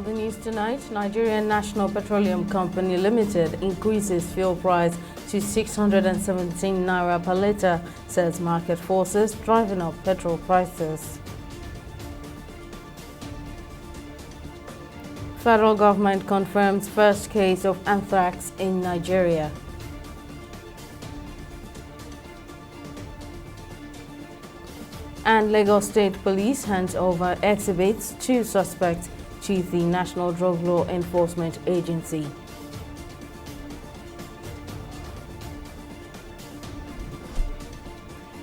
the news tonight, Nigerian National Petroleum Company Limited increases fuel price to 617 naira per litre, says market forces driving up petrol prices. Federal government confirms first case of anthrax in Nigeria. And Lagos State Police hands over exhibits to suspects to the National Drug Law Enforcement Agency.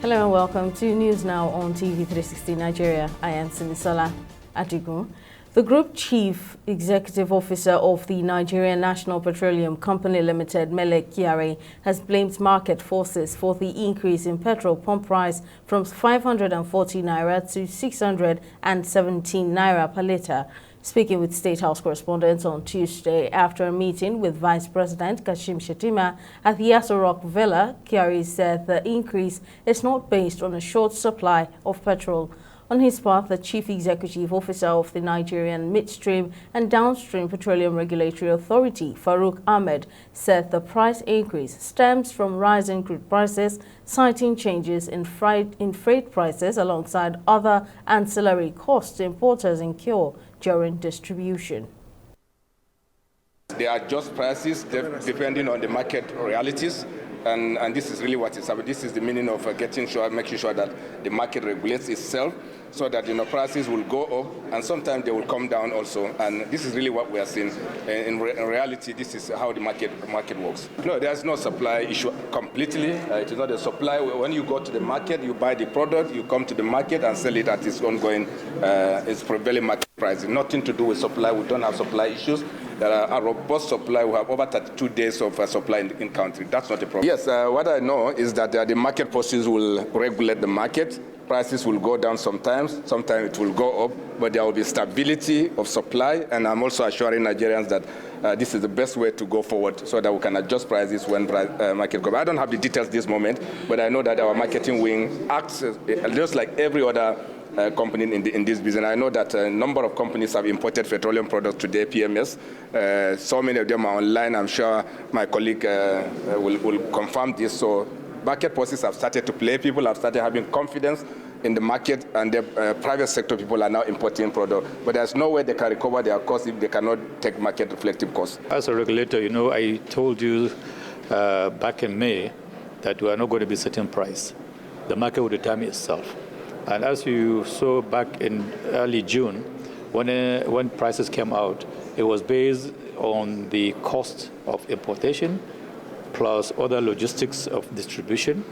Hello and welcome to News Now on TV360 Nigeria. I am Simisola Adigun. The Group Chief Executive Officer of the Nigerian National Petroleum Company Limited, Mele Kyari, has blamed market forces for the increase in petrol pump price from 540 naira to 617 naira per litre. Speaking with State House correspondents on Tuesday after a meeting with Vice President Kashim Shettima at the Aso Rock Villa, Kyari said the increase is not based on a short supply of petrol. On his part, the Chief Executive Officer of the Nigerian Midstream and Downstream Petroleum Regulatory Authority, Farouk Ahmed, said the price increase stems from rising crude prices, citing changes in freight prices alongside other ancillary costs importers incur during distribution. They adjust prices depending on the market realities. And this is really what it's about. This is the meaning of making sure that the market regulates itself so that prices will go up and sometimes they will come down also. And this is really what we are seeing. In reality, this is how the market works. No, there's no supply issue completely. It is not a supply. When you go to the market, you buy the product, you come to the market and sell it at its ongoing, its prevailing market price. Nothing to do with supply. We don't have supply issues. There are a robust supply. We have over 32 days of supply in country. That's not a problem. Yes, what I know is that the market forces will regulate the market. Prices will go down sometimes it will go up, but there will be stability of supply. And I'm also assuring Nigerians that this is the best way to go forward so that we can adjust prices when market goes. I don't have the details this moment, but I know that our marketing wing acts just like every other company in this business. I know that a number of companies have imported petroleum products today, PMS. So many of them are online. I'm sure my colleague will confirm this. So market forces have started to play. People have started having confidence in the market, and the private sector people are now importing products. But there's no way they can recover their costs if they cannot take market reflective costs. As a regulator, I told you back in May that we are not going to be setting price. The market will determine itself. And as you saw back in early June, when prices came out, it was based on the cost of importation plus other logistics of distribution,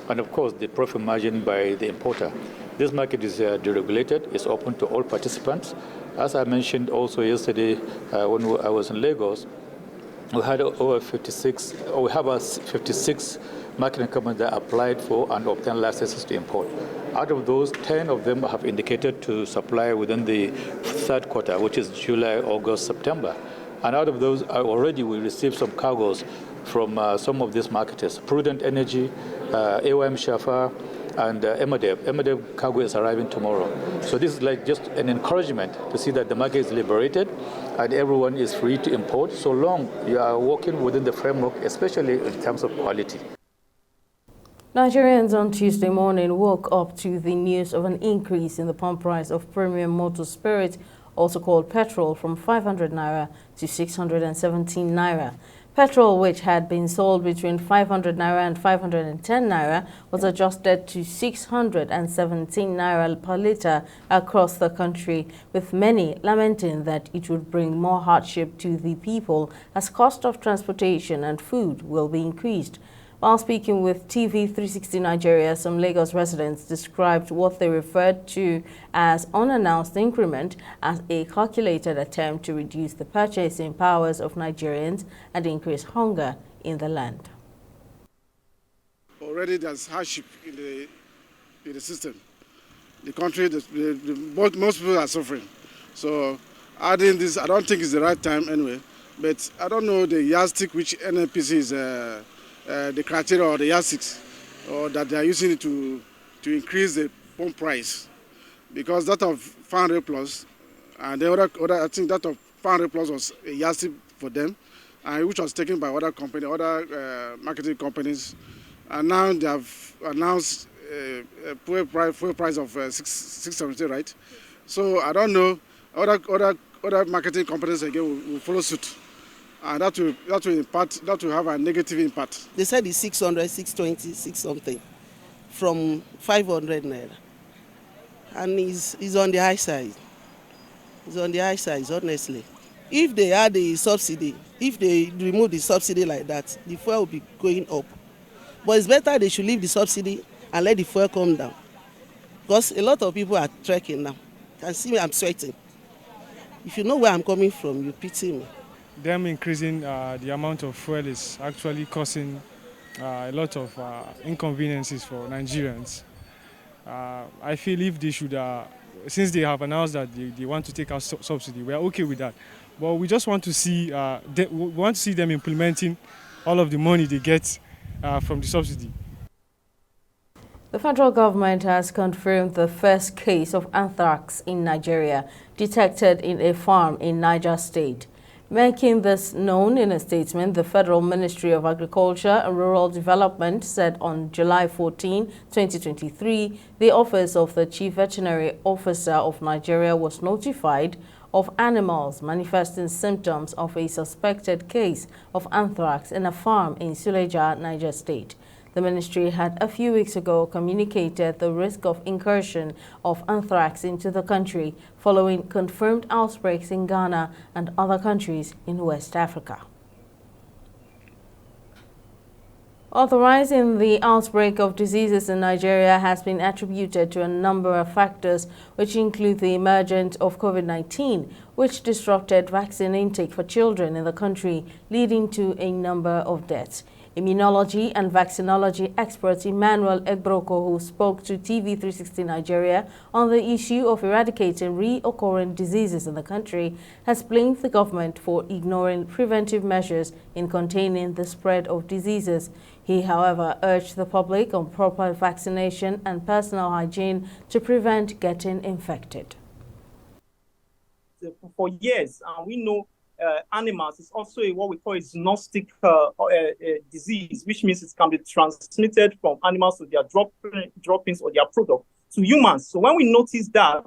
and of course the profit margin by the importer. This market is deregulated, it's open to all participants. As I mentioned also yesterday when I was in Lagos, we had over 56 marketing companies that applied for and obtained licenses to import. Out of those, 10 of them have indicated to supply within the third quarter, which is July, August, September. And out of those, already we received some cargoes from some of these marketers. Prudent Energy, AOM Shafa, and Emadeb. Emadeb cargo is arriving tomorrow. So this is like just an encouragement to see that the market is liberated and everyone is free to import so long you are working within the framework, especially in terms of quality. Nigerians on Tuesday morning woke up to the news of an increase in the pump price of premium motor spirit, also called petrol, from 500 naira to 617 naira. Petrol, which had been sold between 500 naira and 510 naira, was adjusted to 617 naira per litre across the country, with many lamenting that it would bring more hardship to the people as cost of transportation and food will be increased. While speaking with TV360 Nigeria, some Lagos residents described what they referred to as unannounced increment as a calculated attempt to reduce the purchasing powers of Nigerians and increase hunger in the land. Already there's hardship in the system. The country, most people are suffering. So adding this, I don't think it's the right time anyway. But I don't know the yardstick which NNPC is the criteria or the yardsticks, or that they are using it to increase the pump price, because that of 500 plus and the other I think that of 500 plus was a yardstick for them, which was taken by other marketing companies. And now they have announced a fuel price of 670, right? So I don't know. Other marketing companies again will follow suit, and that will have a negative impact. They said it's 600, 620, 6 something, from 500 naira, and it's on the high side. It's on the high side, honestly. If they add the subsidy, if they remove the subsidy like that, the fuel will be going up. But it's better they should leave the subsidy and let the fuel come down, because a lot of people are trekking now. You can see me, I'm sweating. If you know where I'm coming from, you pity me. Them increasing the amount of fuel is actually causing a lot of inconveniences for Nigerians. I feel if they should, since they have announced that they want to take out subsidy, we are okay with that. But we just want to see, them implementing all of the money they get from the subsidy. The federal government has confirmed the first case of anthrax in Nigeria detected in a farm in Niger State. Making this known in a statement, the Federal Ministry of Agriculture and Rural Development said on July 14, 2023, the Office of the Chief Veterinary Officer of Nigeria was notified of animals manifesting symptoms of a suspected case of anthrax in a farm in Suleja, Niger State. The ministry had a few weeks ago communicated the risk of incursion of anthrax into the country following confirmed outbreaks in Ghana and other countries in West Africa. Authorizing the outbreak of diseases in Nigeria has been attributed to a number of factors, which include the emergence of COVID-19, which disrupted vaccine intake for children in the country, leading to a number of deaths. Immunology and vaccinology expert Emmanuel Egbroko, who spoke to TV360 Nigeria on the issue of eradicating reoccurring diseases in the country, has blamed the government for ignoring preventive measures in containing the spread of diseases. He, however, urged the public on proper vaccination and personal hygiene to prevent getting infected. For years, we know animals is also what we call a zoonotic disease, which means it can be transmitted from animals to their droppings or their product to humans. So when we noticed that,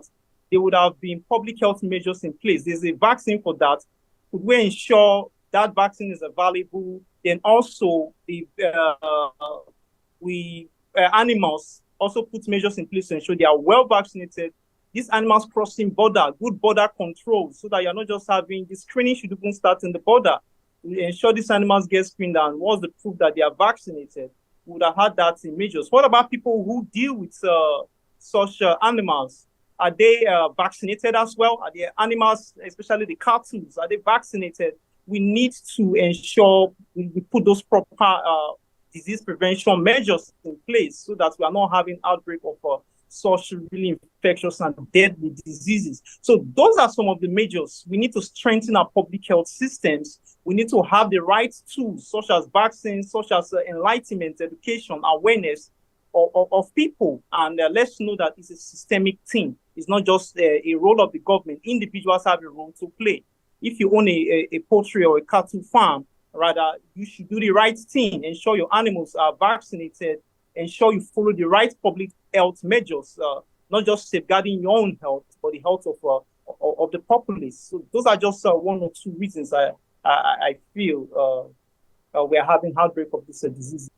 there would have been public health measures in place. There's a vaccine for that. Could we ensure that vaccine is available? Then also the animals also put measures in place to ensure they are well vaccinated. These animals crossing border, good border control, so that you're not just having the screening should even start in the border. We ensure these animals get screened, and what's the proof that they are vaccinated? We would have had that in measures. What about people who deal with such animals? Are they vaccinated as well? Are the animals, especially the cattle, are they vaccinated? We need to ensure we put those proper disease prevention measures in place so that we are not having outbreak of such really infectious and deadly diseases. So those are some of the measures. We need to strengthen our public health systems. We need to have the right tools, such as vaccines, such as enlightenment, education, awareness of people. And let's know that it's a systemic thing. It's not just a role of the government. Individuals have a role to play. If you own a poultry or a cattle farm, rather, you should do the right thing, ensure your animals are vaccinated, ensure you follow the right public health measures, not just safeguarding your own health, but the health of the populace. So those are just one or two reasons I feel we are having outbreak of this disease.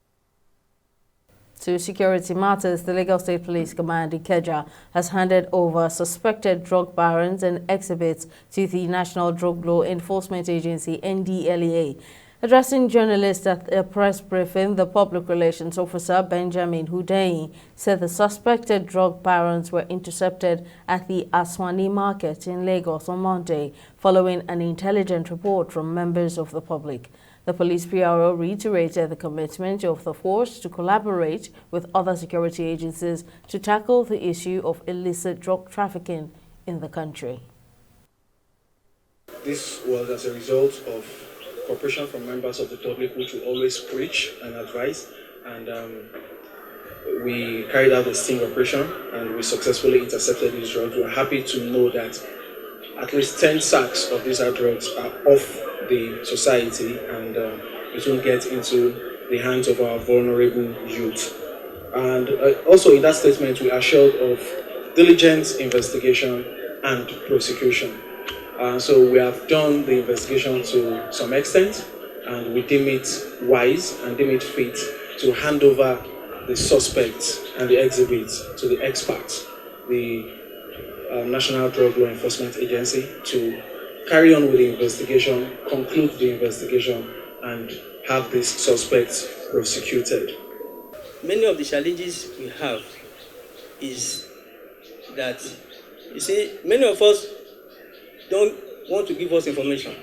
To security matters, the Lagos State Police Command Ikeja has handed over suspected drug barons and exhibits to the National Drug Law Enforcement Agency, NDLEA. Addressing journalists at a press briefing, the public relations officer, Benjamin Hundeyin, said the suspected drug barons were intercepted at the Aswani market in Lagos on Monday, following an intelligent report from members of the public. The police PRO reiterated the commitment of the force to collaborate with other security agencies to tackle the issue of illicit drug trafficking in the country. This was as a result of cooperation from members of the public, which we always preach and advise, and we carried out a sting operation and we successfully intercepted these drugs. We are happy to know that at least 10 sacks of these hard drugs are off the society, and it won't get into the hands of our vulnerable youth. And also in that statement, we assured of diligent investigation and prosecution. So we have done the investigation to some extent, and we deem it wise and deem it fit to hand over the suspects and the exhibits to the experts, the National Drug Law Enforcement Agency, to carry on with the investigation, conclude the investigation, and have these suspects prosecuted. Many of the challenges we have is that, you see, many of us don't want to give us information.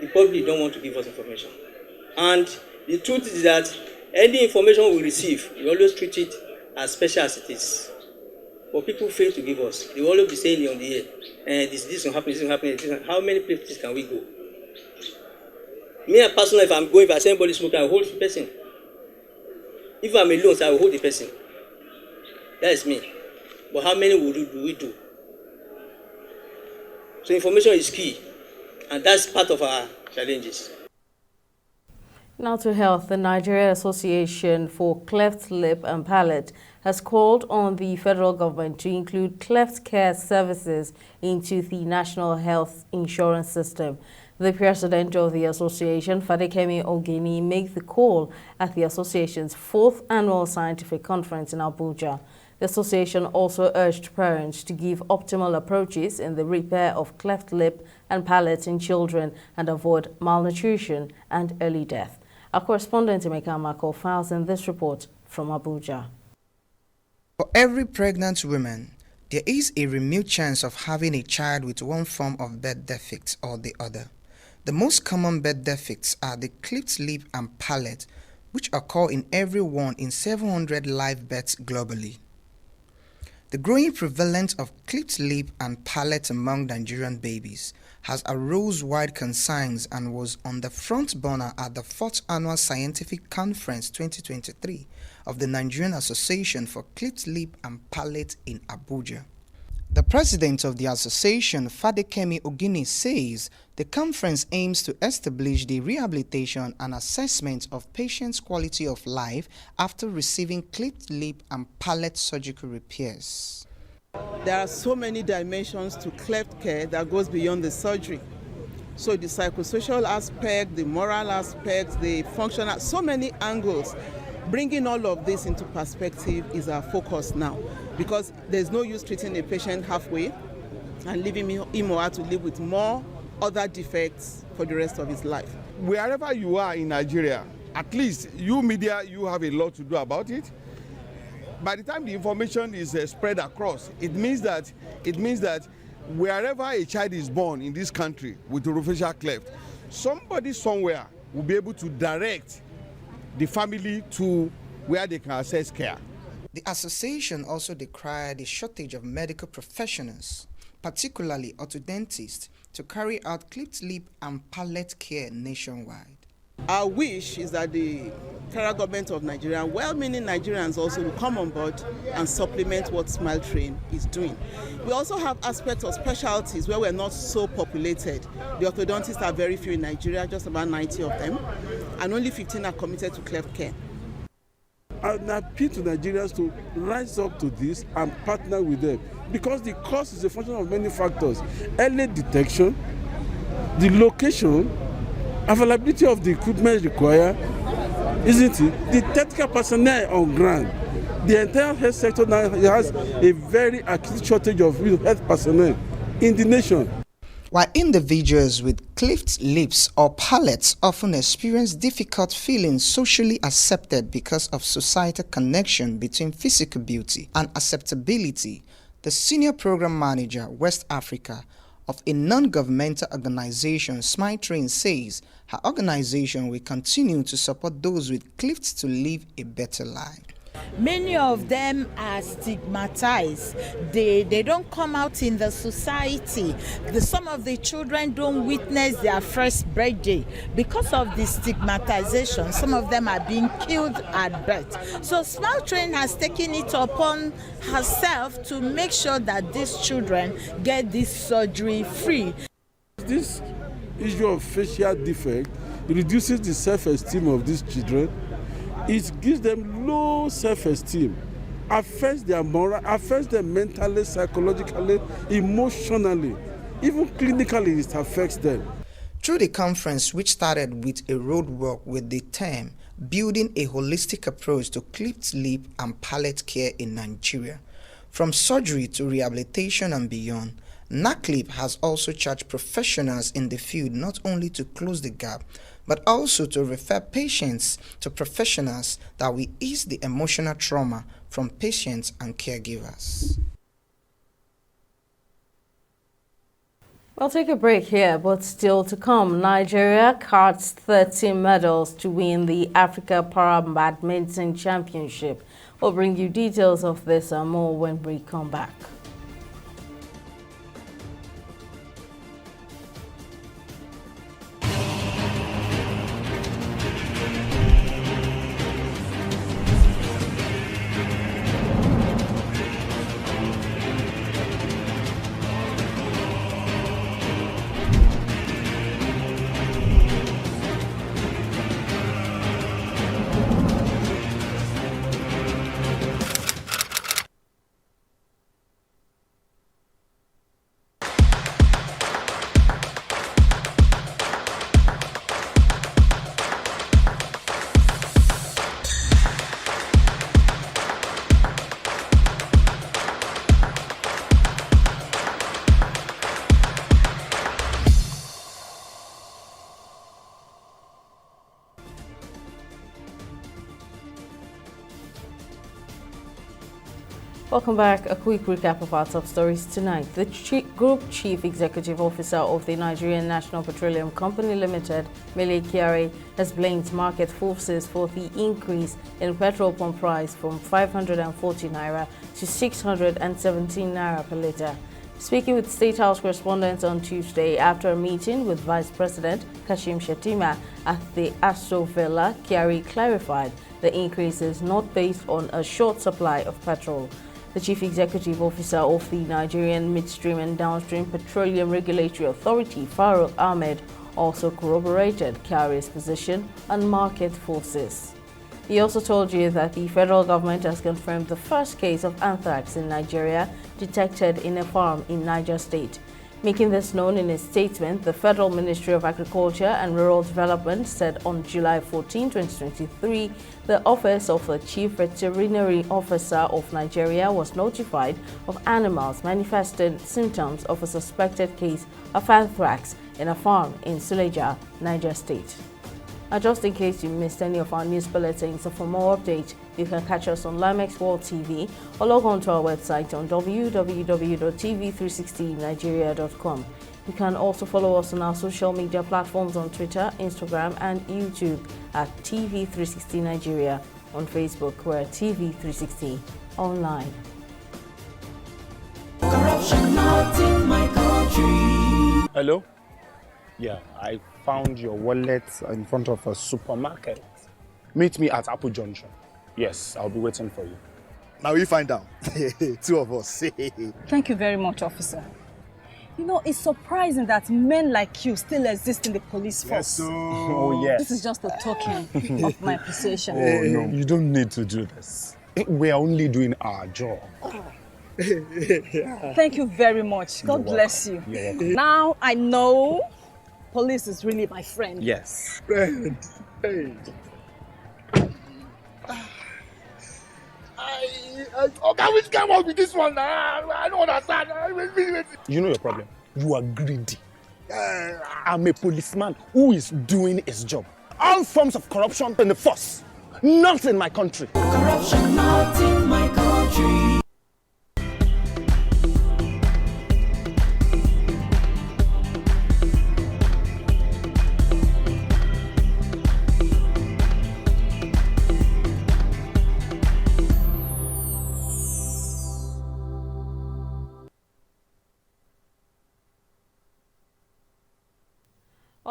The public don't want to give us information. And the truth is that any information we receive, we always treat it as special as it is. But people fail to give us. They will always be saying on the air, this will happen, this will happen. How many places can we go? Me personally, if I see anybody smoking, I will hold the person. If I'm alone, I will hold the person. That is me. But how many do we do? So information is key, and that's part of our challenges. Now to health. The Nigeria Association for Cleft Lip and Palate has called on the federal government to include cleft care services into the national health insurance system. The president of the association, Fadekemi Ogini, made the call at the association's 4th annual scientific conference in Abuja. The association also urged parents to give optimal approaches in the repair of cleft lip and palate in children and avoid malnutrition and early death. Our correspondent Emeka Mako files in this report from Abuja. For every pregnant woman, there is a remote chance of having a child with one form of birth defect or the other. The most common birth defects are the cleft lip and palate, which occur in every 1 in 700 live births globally. The growing prevalence of cleft lip and palate among Nigerian babies has aroused wide concerns and was on the front burner at the 4th Annual Scientific Conference 2023 of the Nigerian Association for Cleft Lip and Palate in Abuja. The president of the association, Fadekemi Ogini, says the conference aims to establish the rehabilitation and assessment of patients' quality of life after receiving cleft lip and palate surgical repairs. There are so many dimensions to cleft care that goes beyond the surgery. So the psychosocial aspect, the moral aspect, the functional, so many angles. Bringing all of this into perspective is our focus now, because there's no use treating a patient halfway and leaving him or her to live with more other defects for the rest of his life. Wherever you are in Nigeria, at least you media, you have a lot to do about it. By the time the information is spread across, it means that wherever a child is born in this country with orofacial cleft, somebody somewhere will be able to direct the family to where they can access care. The association also decried the shortage of medical professionals, particularly orthodontists, to carry out cleft lip and palate care nationwide. Our wish is that the federal government of Nigeria, well-meaning Nigerians also, will come on board and supplement what Smile Train is doing. We also have aspects of specialties where we're not so populated. The orthodontists are very few in Nigeria, just about 90 of them, and only 15 are committed to cleft care. I appeal to Nigerians to rise up to this and partner with them, because the cost is a function of many factors. Early detection, the location, availability of the equipment required, isn't it? The technical personnel on ground. The entire health sector now has a very acute shortage of health personnel in the nation. While individuals with cleft lips or palates often experience difficult feeling socially accepted because of societal connection between physical beauty and acceptability, the senior program manager, West Africa, of a non-governmental organization, Smile Train, says her organization will continue to support those with clefts to live a better life. Many of them are stigmatized. They don't come out in the society. Some of the children don't witness their first birthday. Because of the stigmatization, some of them are being killed at birth. So Smile Train has taken it upon herself to make sure that these children get this surgery free. This issue of facial defect reduces the self-esteem of these children. It gives them low self-esteem, affects their moral, affects them mentally, psychologically, emotionally, even clinically it affects them. Through the conference, which started with a roadwork with the term Building a Holistic Approach to Cleft Lip and Palate Care in Nigeria, from surgery to rehabilitation and beyond, NACLIP has also charged professionals in the field not only to close the gap, but also to refer patients to professionals that will ease the emotional trauma from patients and caregivers. We'll take a break here, but still to come. Nigeria cards 13 medals to win the Africa Para Badminton Championship. We'll bring you details of this and more when we come back. Welcome back. A quick recap of our top stories tonight. The Group Chief Executive Officer of the Nigerian National Petroleum Company Limited, Mele Kyari, has blamed market forces for the increase in petrol pump price from 540 naira to 617 naira per litre. Speaking with State House correspondents on Tuesday after a meeting with Vice President Kashim Shettima at the Aso Villa, Kyari clarified the increase is not based on a short supply of petrol. The Chief Executive Officer of the Nigerian Midstream and Downstream Petroleum Regulatory Authority, Farouk Ahmed, also corroborated Kyari's position on market forces. He also told you that the federal government has confirmed the first case of anthrax in Nigeria detected in a farm in Niger State. Making this known in a statement, the Federal Ministry of Agriculture and Rural Development said on July 14, 2023, the Office of the Chief Veterinary Officer of Nigeria was notified of animals manifesting symptoms of a suspected case of anthrax in a farm in Suleja, Niger State. Just in case you missed any of our news bulletins, so for more updates, you can catch us on Limex World TV or log on to our website on www.tv360nigeria.com. You can also follow us on our social media platforms on Twitter, Instagram, and YouTube at TV360 Nigeria. On Facebook, we're at TV360 Online. Corruption not in my country. Hello? Yeah, I found your wallet in front of a supermarket. Meet me at Apple Junction. Yes, I'll be waiting for you. Now we find out. Two of us. Thank you very much, officer. You know, it's surprising that men like you still exist in the police force. Yes, so... Oh, yes. This is just a token of my appreciation. Oh, no, you don't need to do this. We are only doing our job. Thank you very much. God bless you. You're welcome. Now I know police is really my friend. Yes. Friend. Hey. Okay, which came up with this one? I don't understand. You know your problem. You are greedy. I'm a policeman who is doing his job. All forms of corruption in the force, not in my country. Corruption not in my country.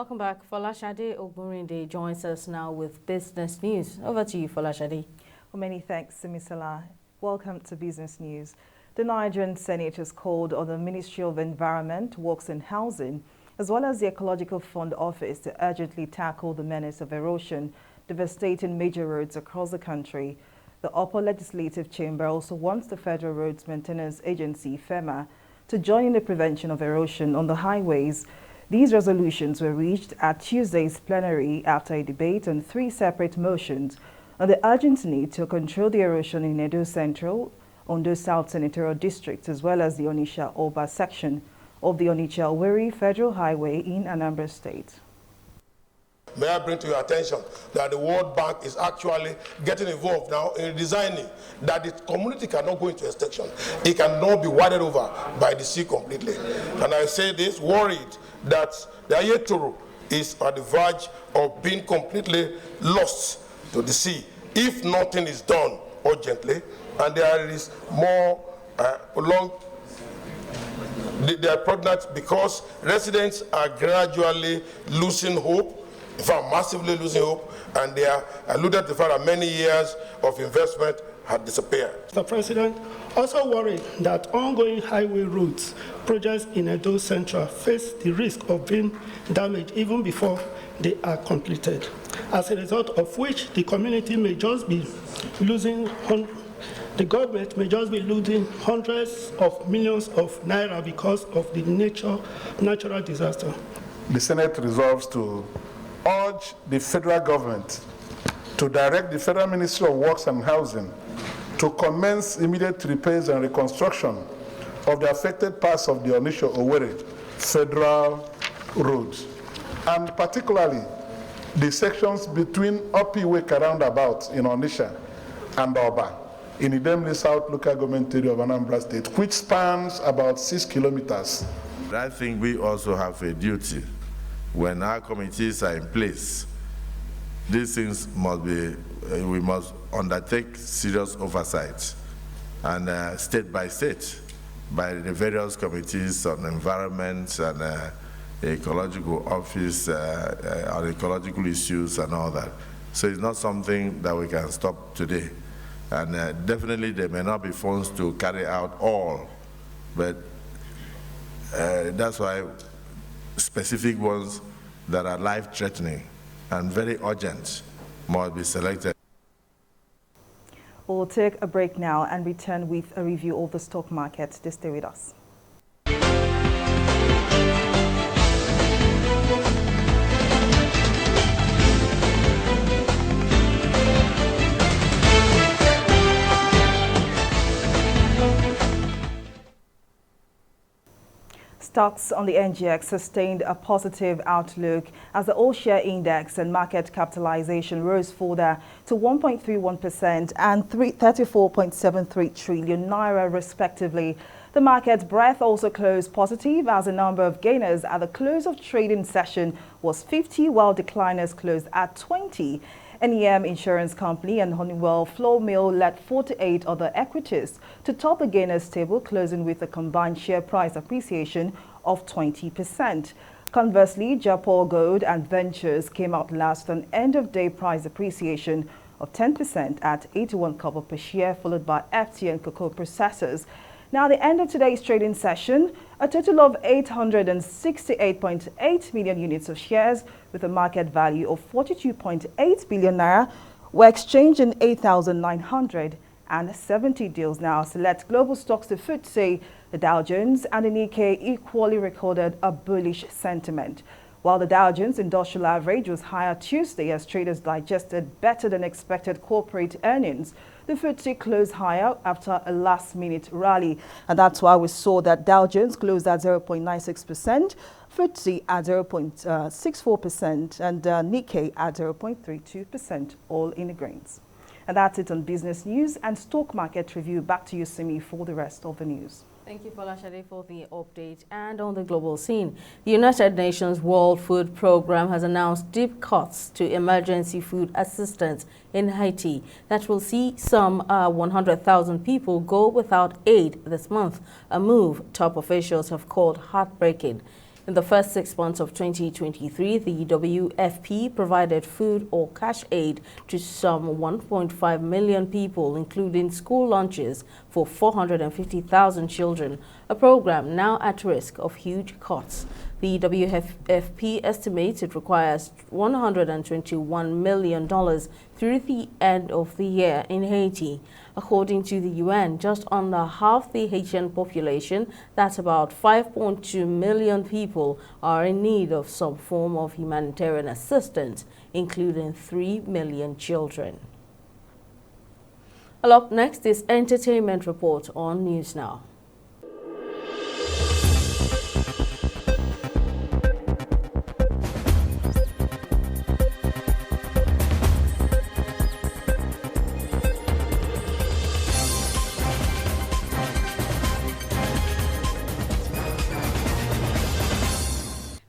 Welcome back. Folashade Ogunrinde joins us now with business news. Over to you, Folashade. Well, many thanks, Simisola. Welcome to Business News. The Nigerian Senate has called on the Ministry of Environment, Works and Housing, as well as the Ecological Fund Office to urgently tackle the menace of erosion devastating major roads across the country. The Upper Legislative Chamber also wants the Federal Roads Maintenance Agency, FEMA, to join in the prevention of erosion on the highways. These resolutions were reached at Tuesday's plenary after a debate on 3 separate motions on the urgent need to control the erosion in Edo Central, Ondo South Senatorial District, as well as the Onitsha-Oba section of the Onitsha-Owerri Federal Highway in Anambra State. May I bring to your attention that the World Bank is actually getting involved now in designing that the community cannot go into extinction. It cannot be wiped over by the sea completely. And I say this worried that the Ayetoro is at the verge of being completely lost to the sea if nothing is done urgently, and there is more they are pregnant because residents are gradually losing hope, in fact massively losing hope, and they are alluded to the fact that many years of investment had disappeared. Mr. President, also worried that ongoing highway routes projects in Edo Central face the risk of being damaged even before they are completed, as a result of which the community may just be losing, the government may just be losing hundreds of millions of naira because of the natural disaster. The Senate resolves to urge the federal government to direct the Federal Ministry of Works and Housing to commence immediate repairs and reconstruction of the affected parts of the Onitsha-Owerri Federal Roads, and particularly the sections between Opiweka roundabout in Onitsha and Oba in Idemili South local government area of Anambra State, which spans about 6 kilometers. I think we also have a duty when our committees are in place. These things must be, we must undertake serious oversight, and state by state, by the various committees on environment and the ecological office on ecological issues and all that. So it's not something that we can stop today. And definitely there may not be funds to carry out all, but that's why specific ones that are life-threatening and very urgent must be selected. We'll take a break now and return with a review of the stock market. Just stay with us. Stocks on the NGX sustained a positive outlook as the all-share index and market capitalization rose further to 1.31% and 34.73 trillion naira respectively. The market breadth also closed positive as the number of gainers at the close of trading session was 50, while decliners closed at 20. NEM Insurance Company and Honeywell Flour Mill led 48 other equities to top the gainers table, closing with a combined share price appreciation of 20%. Conversely, Jaipur Gold and Ventures came out last on end-of-day price appreciation of 10% at 81 kobo per share, followed by FTN Cocoa Processors. Now, at the end of today's trading session, a total of 868.8 million units of shares with a market value of 42.8 billion naira were exchanged in 8,970 deals. Now, select global stocks, the FTSE, the Dow Jones and the Nikkei equally recorded a bullish sentiment. While the Dow Jones Industrial Average was higher Tuesday as traders digested better than expected corporate earnings, the FTSE closed higher after a last-minute rally. And that's why we saw that Dow Jones closed at 0.96%, FTSE at 0.64%, and Nikkei at 0.32%, all in the grains. And that's it on business news and stock market review. Back to you, Simi, for the rest of the news. Thank you, Folashade, for the update. And on the global scene, the United Nations World Food Programme has announced deep cuts to emergency food assistance in Haiti that will see some 100,000 people go without aid this month, a move top officials have called heartbreaking. In the first 6 months of 2023, the WFP provided food or cash aid to some 1.5 million people, including school lunches for 450,000 children, a program now at risk of huge cuts. The WFP estimates it requires $121 million through the end of the year in Haiti. According to the UN, just under half the Haitian population, that's about 5.2 million people, are in need of some form of humanitarian assistance, including 3 million children. Well, up next is Entertainment Report on News Now.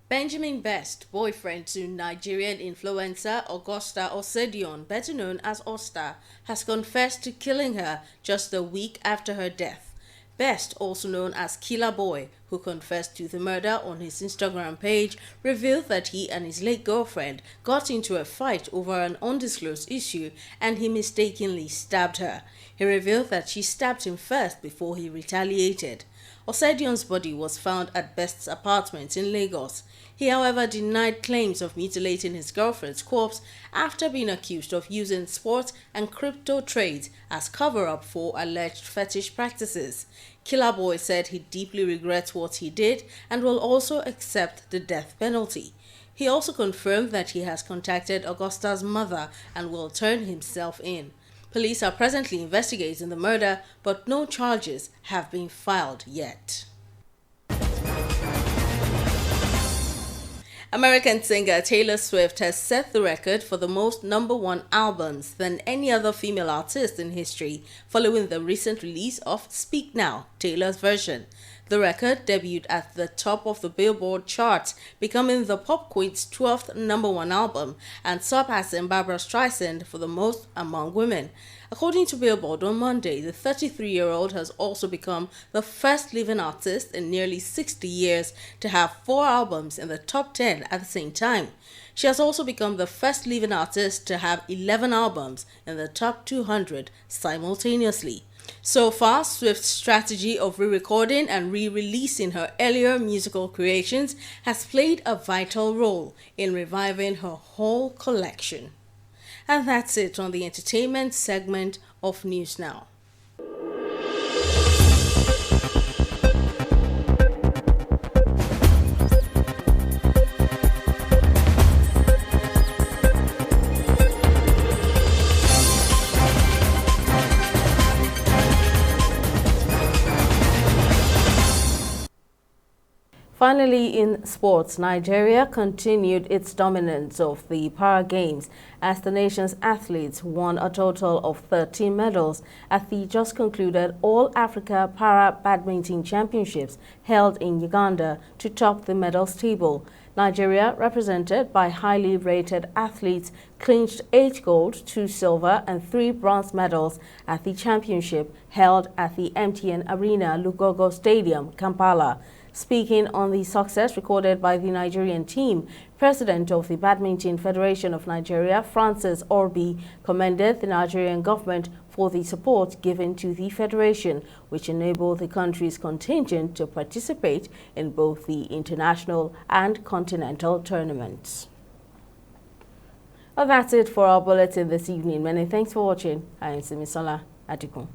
Benjamin Best, boyfriend to Nigerian influencer Augusta Osedion, better known as Osta, has confessed to killing her just a week after her death. Best, also known as Killer Boy, who confessed to the murder on his Instagram page, revealed that he and his late girlfriend got into a fight over an undisclosed issue and he mistakenly stabbed her. He revealed that she stabbed him first before he retaliated. Osedion's body was found at Best's apartment in Lagos. He, however, denied claims of mutilating his girlfriend's corpse after being accused of using sports and crypto trades as cover-up for alleged fetish practices. Killer Boy said he deeply regrets what he did and will also accept the death penalty. He also confirmed that he has contacted Augusta's mother and will turn himself in. Police are presently investigating the murder, but no charges have been filed yet. American singer Taylor Swift has set the record for the most #1 albums than any other female artist in history, following the recent release of Speak Now, Taylor's version. The record debuted at the top of the Billboard charts, becoming the pop queen's 12th #1 album and surpassing Barbra Streisand for the most among women. According to Billboard on Monday, the 33-year-old has also become the first living artist in nearly 60 years to have 4 albums in the top 10 at the same time. She has also become the first living artist to have 11 albums in the top 200 simultaneously. So far, Swift's strategy of re-recording and re-releasing her earlier musical creations has played a vital role in reviving her whole collection. And that's it on the entertainment segment of News Now. Finally, in sports, Nigeria continued its dominance of the Para Games as the nation's athletes won a total of 13 medals at the just concluded All-Africa Para Badminton Championships held in Uganda to top the medals table. Nigeria, represented by highly rated athletes, clinched 8 gold, 2 silver and 3 bronze medals at the championship held at the MTN Arena Lugogo Stadium, Kampala. Speaking on the success recorded by the Nigerian team, President of the Badminton Federation of Nigeria, Francis Orbi, commended the Nigerian government for the support given to the federation, which enabled the country's contingent to participate in both the international and continental tournaments. Well, that's it for our bulletin this evening. Many thanks for watching. I am Simisola Atikun.